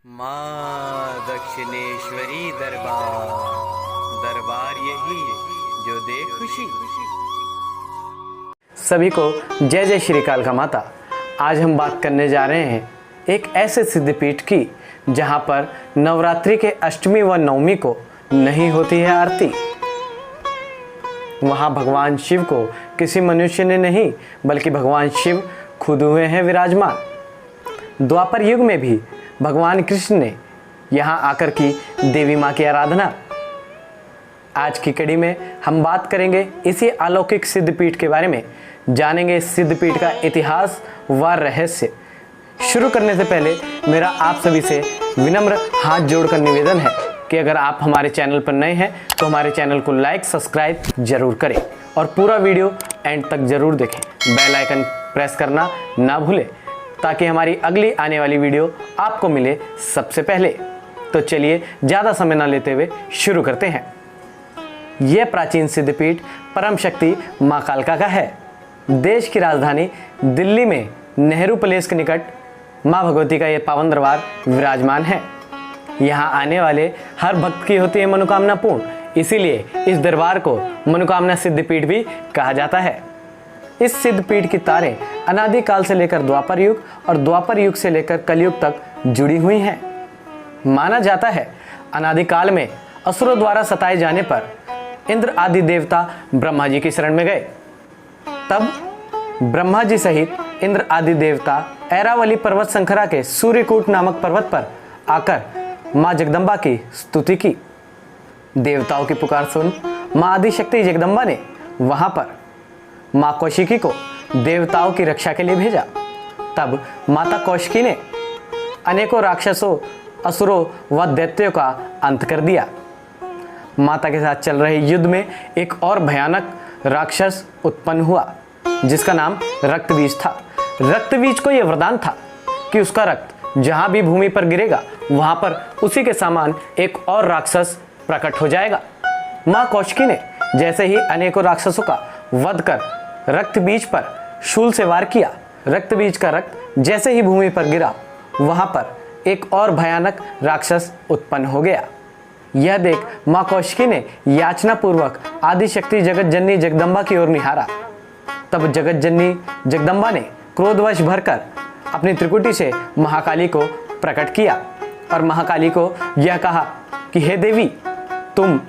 माँ दक्षिणेश्वरी दरबार, दरबार यही जो दे खुशी। सभी को जय जय श्री कालका माता। आज हम बात करने जा रहे हैं एक ऐसे सिद्धपीठ की जहां पर नवरात्रि के अष्टमी व नवमी को नहीं होती है आरती। वहां भगवान शिव को किसी मनुष्य ने नहीं बल्कि भगवान शिव खुद हुए हैं विराजमान। द्वापर युग में भी भगवान कृष्ण ने यहाँ आकर की देवी माँ की आराधना। आज की कड़ी में हम बात करेंगे इसी अलौकिक सिद्धपीठ के बारे में, जानेंगे इस सिद्धपीठ का इतिहास व रहस्य। शुरू करने से पहले मेरा आप सभी से विनम्र हाथ जोड़कर निवेदन है कि अगर आप हमारे चैनल पर नए हैं तो हमारे चैनल को लाइक सब्सक्राइब जरूर करें और पूरा वीडियो एंड तक जरूर देखें। बेल आइकन प्रेस करना ना भूलें ताकि हमारी अगली आने वाली वीडियो आपको मिले सबसे पहले। तो चलिए ज़्यादा समय ना लेते हुए शुरू करते हैं। यह प्राचीन सिद्धपीठ परम शक्ति माँ कालका का है। देश की राजधानी दिल्ली में नेहरू पैलेस के निकट माँ भगवती का यह पावन दरबार विराजमान है। यहाँ आने वाले हर भक्त की होती है मनोकामना पूर्ण, इसीलिए इस दरबार को मनोकामना सिद्धपीठ भी कहा जाता है। इस सिद्धपीठ की तारें अनादिकाल से लेकर द्वापर युग और द्वापर युग से लेकर कलयुग तक जुड़ी हुई हैं। माना जाता है अनादिकाल में असुरों द्वारा सताए जाने पर इंद्र आदि देवता ब्रह्मा जी की शरण में गए। तब ब्रह्मा जी सहित इंद्र आदि देवता ऐरावली पर्वत शंखरा के सूर्यकूट नामक पर्वत पर आकर माँ जगदम्बा की स्तुति की। देवताओं की पुकार सुन माँ आदिशक्ति जगदम्बा ने वहां पर माँ कौशिकी को देवताओं की रक्षा के लिए भेजा। तब माता कौशिकी ने अनेकों राक्षसों, असुरों व दैत्यों का अंत कर दिया। माता के साथ चल रहे युद्ध में एक और भयानक राक्षस उत्पन्न हुआ जिसका नाम रक्तबीज था। रक्तबीज को यह वरदान था कि उसका रक्त जहां भी भूमि पर गिरेगा वहां पर उसी के समान एक और राक्षस प्रकट हो जाएगा। माँ कौशिकी ने जैसे ही अनेकों राक्षसों का वध कर रक्तबीज पर शूल से वार किया, रक्तबीज का रक्त जैसे ही भूमि पर गिरा वहां पर एक और भयानक राक्षस उत्पन्न हो गया। यह देख माँ कौशिकी ने याचना पूर्वक आदिशक्ति जगत जननी जगदम्बा की ओर निहारा। तब जगत जननी जगदम्बा ने क्रोधवश भरकर अपनी त्रिकुटी से महाकाली को प्रकट किया और महाकाली को यह कहा कि हे देवी, तुम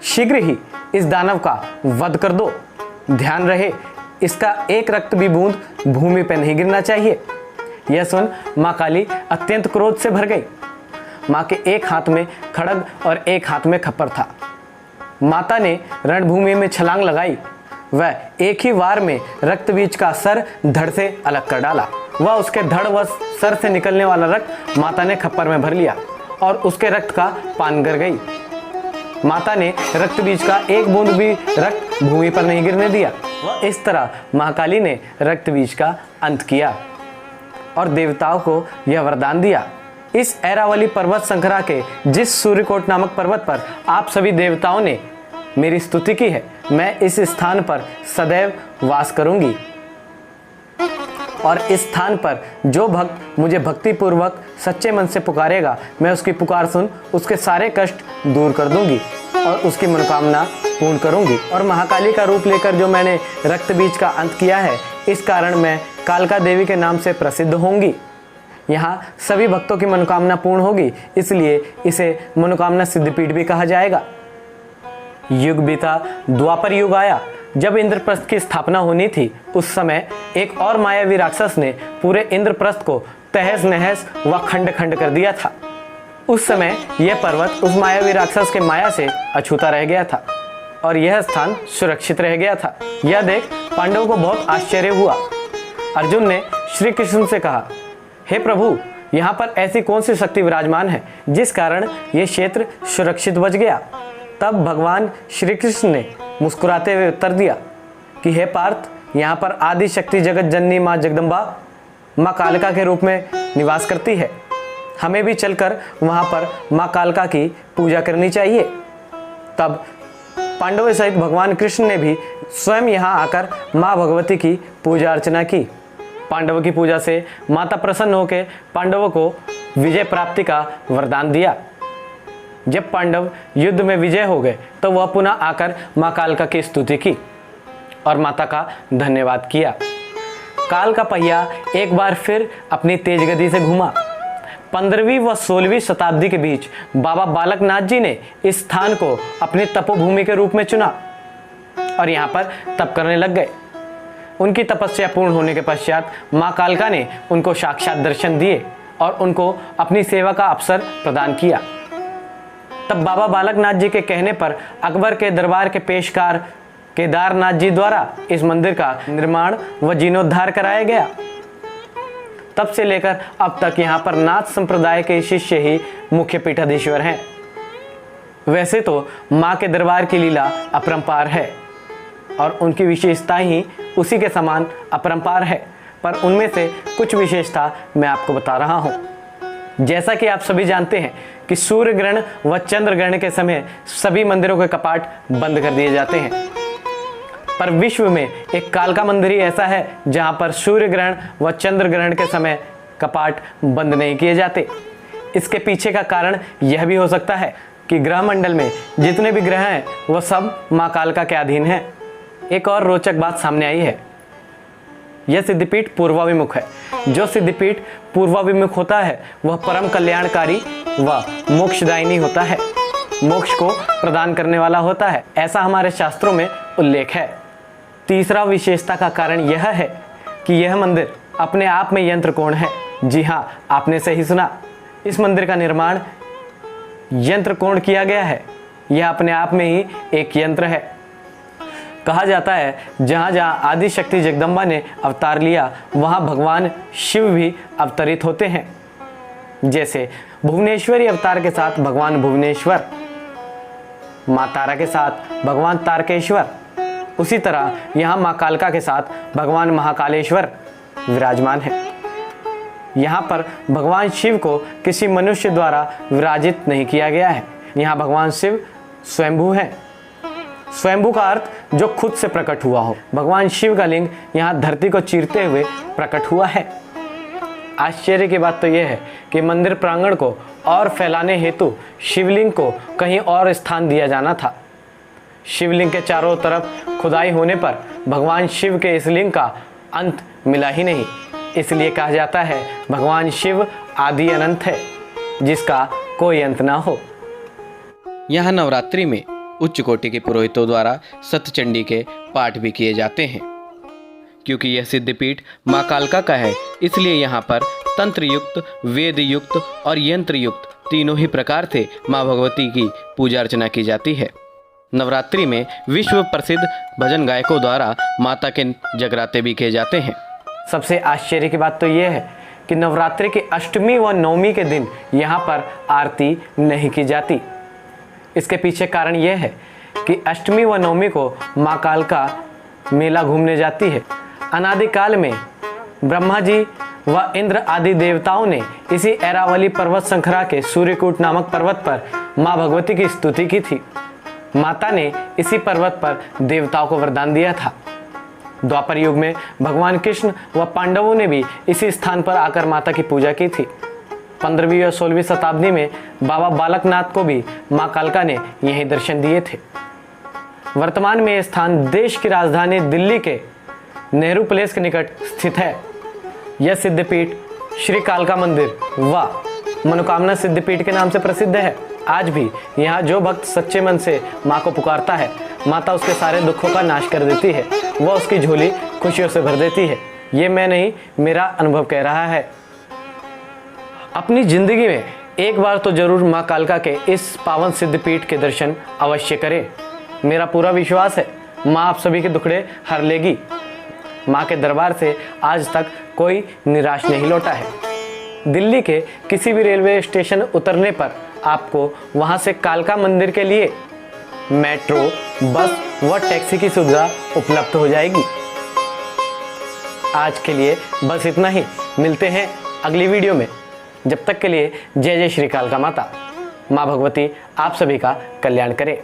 शीघ्र ही इस दानव का वध कर दो। ध्यान रहे इसका एक रक्त भी बूंद भूमि पर नहीं गिरना चाहिए। यह सुन माँ काली अत्यंत क्रोध से भर गई। माँ के एक हाथ में खड्ग और एक हाथ में खप्पर था। माता ने रणभूमि में छलांग लगाई। वह एक ही वार में रक्तबीज का सर धड़ से अलग कर डाला। वह उसके धड़ व सर से निकलने वाला रक्त माता ने खप्पर में भर लिया और उसके रक्त का पान कर गई। माता ने रक्तबीज का एक बूंद भी रक्त भूमि पर नहीं गिरने दिया। इस तरह महाकाली ने रक्तबीज का अंत किया और देवताओं को यह वरदान दिया, इस ऐरावली पर्वत शंखरा के जिस सूर्यकोट नामक पर्वत पर आप सभी देवताओं ने मेरी स्तुति की है, मैं इस स्थान पर सदैव वास करूंगी और इस स्थान पर जो भक्त मुझे भक्ति पूर्वक सच्चे मन से पुकारेगा, मैं उसकी पुकार सुन उसके सारे कष्ट दूर कर दूंगी और उसकी मनोकामना पूर्ण करूंगी। और महाकाली का रूप लेकर जो मैंने रक्तबीज का अंत किया है, इस कारण मैं कालका देवी के नाम से प्रसिद्ध होंगी। यहाँ सभी भक्तों की मनोकामना पूर्ण होगी, इसलिए इसे मनोकामना सिद्धपीठ भी कहा जाएगा। युग बीता, द्वापर युग आया। जब इंद्रप्रस्थ की स्थापना होनी थी उस समय एक और मायावी राक्षस ने पूरे इंद्रप्रस्थ को तहस नहस व खंड खंड कर दिया था। उस समय यह पर्वत उस मायावी राक्षस के माया से अछूता रह गया था और यह स्थान सुरक्षित रह गया था। यह देख पांडवों को बहुत आश्चर्य हुआ। अर्जुन ने श्री कृष्ण से कहा, हे प्रभु, यहाँ पर ऐसी कौन सी शक्ति विराजमान है जिस कारण यह क्षेत्र सुरक्षित बच गया। तब भगवान श्री कृष्ण ने मुस्कुराते हुए उत्तर दिया कि हे पार्थ, यहाँ पर आदि शक्ति जगत जननी माँ जगदम्बा माँ कालका के रूप में निवास करती है। हमें भी चलकर वहाँ पर माँ कालका की पूजा करनी चाहिए। तब पांडवों सहित भगवान कृष्ण ने भी स्वयं यहाँ आकर माँ भगवती की पूजा अर्चना की। पांडवों की पूजा से माता प्रसन्न होकर पांडवों को विजय प्राप्ति का वरदान दिया। जब पांडव युद्ध में विजय हो गए तो वह पुनः आकर माँ कालिका की स्तुति की और माता का धन्यवाद किया। काल का पहिया एक बार फिर अपनी तेज गति से घूमा। 15वीं व 16वीं शताब्दी के बीच बाबा बालकनाथ जी ने इस स्थान को अपनी तपोभूमि के रूप में चुना और यहाँ पर तप करने लग गए। उनकी तपस्या पूर्ण होने के पश्चात माँ कालिका ने उनको साक्षात दर्शन दिए और उनको अपनी सेवा का अवसर प्रदान किया। तब बाबा बालकनाथ जी के कहने पर अकबर के दरबार के पेशकार केदारनाथ जी द्वारा इस मंदिर का निर्माण व जीर्णोद्धार कराया गया। तब से लेकर अब तक यहाँ पर नाथ संप्रदाय के शिष्य ही मुख्य पीठाधीश्वर हैं। वैसे तो माँ के दरबार की लीला अपरंपार है और उनकी विशेषता ही उसी के समान अपरंपार है, पर उनमें से कुछ विशेषता मैं आपको बता रहा हूँ। जैसा कि आप सभी जानते हैं कि सूर्य ग्रहण व चंद्र ग्रहण के समय सभी मंदिरों के कपाट बंद कर दिए जाते हैं, पर विश्व में एक कालिका मंदिर ही ऐसा है जहां पर सूर्य ग्रहण व चंद्र ग्रहण के समय कपाट बंद नहीं किए जाते। इसके पीछे का कारण यह भी हो सकता है कि ग्रह मंडल में जितने भी ग्रह हैं वह सब माँ कालिका के अधीन हैं। एक और रोचक बात सामने आई है। यह सिद्धिपीठ पूर्वाभिमुख है। जो सिद्धिपीठ पूर्वाभिमुख होता है वह परम कल्याणकारी व मोक्षदायिनी होता है, मोक्ष को प्रदान करने वाला होता है, ऐसा हमारे शास्त्रों में उल्लेख है। तीसरा विशेषता का कारण यह है कि यह मंदिर अपने आप में यंत्र कोण है। जी हाँ, आपने सही सुना, इस मंदिर का निर्माण यंत्र कोण किया गया है। यह अपने आप में ही एक यंत्र है। कहा जाता है जहाँ जहाँ आदि शक्ति जगदम्बा ने अवतार लिया वहाँ भगवान शिव भी अवतरित होते हैं। जैसे भुवनेश्वरी अवतार के साथ भगवान भुवनेश्वर, माँ तारा के साथ भगवान तारकेश्वर, उसी तरह यहाँ माँ कालिका के साथ भगवान महाकालेश्वर विराजमान है। यहाँ पर भगवान शिव को किसी मनुष्य द्वारा विराजित नहीं किया गया है। यहाँ भगवान शिव स्वयंभू हैं। स्वयंभू का अर्थ जो खुद से प्रकट हुआ हो। भगवान शिव का लिंग यहाँ धरती को चीरते हुए प्रकट हुआ है। आश्चर्य की बात तो यह है कि मंदिर प्रांगण को और फैलाने हेतु शिवलिंग को कहीं और स्थान दिया जाना था। शिवलिंग के चारों तरफ खुदाई होने पर भगवान शिव के इस लिंग का अंत मिला ही नहीं। इसलिए कहा जाता है भगवान शिव आदि अनंत है, जिसका कोई अंत ना हो। यहाँ नवरात्रि में उच्च कोटि के पुरोहितों द्वारा सतचंडी के पाठ भी किए जाते हैं। क्योंकि यह सिद्धिपीठ माँ कालिका का है, इसलिए यहाँ पर तंत्र युक्त, वेद युक्त और यंत्र युक्त तीनों ही प्रकार से माँ भगवती की पूजा अर्चना की जाती है। नवरात्रि में विश्व प्रसिद्ध भजन गायकों द्वारा माता के जगराते भी किए जाते हैं। सबसे आश्चर्य की बात तो यह है कि नवरात्रि की अष्टमी व नवमी के दिन यहाँ पर आरती नहीं की जाती। इसके पीछे कारण यह है कि अष्टमी व नवमी को माँ कालिका मेला घूमने जाती है। अनादिकाल में ब्रह्मा जी व इंद्र आदि देवताओं ने इसी ऐरावली पर्वत श्रृंखला के सूर्यकूट नामक पर्वत पर माँ भगवती की स्तुति की थी। माता ने इसी पर्वत पर देवताओं को वरदान दिया था। द्वापर युग में भगवान कृष्ण व पांडवों ने भी इसी स्थान पर आकर माता की पूजा की थी। 15वीं और 16वीं शताब्दी में बाबा बालकनाथ को भी माँ कालिका ने यही दर्शन दिए थे। वर्तमान में यह स्थान देश की राजधानी दिल्ली के नेहरू पैलेस के निकट स्थित है। यह सिद्धिपीठ श्री कालिका मंदिर व मनोकामना सिद्धिपीठ के नाम से प्रसिद्ध है। आज भी यहाँ जो भक्त सच्चे मन से माँ को पुकारता है, माता उसके सारे दुखों का नाश कर देती है, वह उसकी झोली खुशियों से भर देती है। ये मैं नहीं, मेरा अनुभव कह रहा है। अपनी जिंदगी में एक बार तो जरूर माँ कालिका के इस पावन सिद्धिपीठ के दर्शन अवश्य करें। मेरा पूरा विश्वास है माँ आप सभी के दुखड़े हर लेगी। माँ के दरबार से आज तक कोई निराश नहीं लौटा है। दिल्ली के किसी भी रेलवे स्टेशन उतरने पर आपको वहाँ से कालिका मंदिर के लिए मेट्रो, बस व टैक्सी की सुविधा उपलब्ध हो जाएगी। आज के लिए बस इतना ही। मिलते हैं अगली वीडियो में। जब तक के लिए जय जय श्री कालिका माता। माँ भगवती आप सभी का कल्याण करे।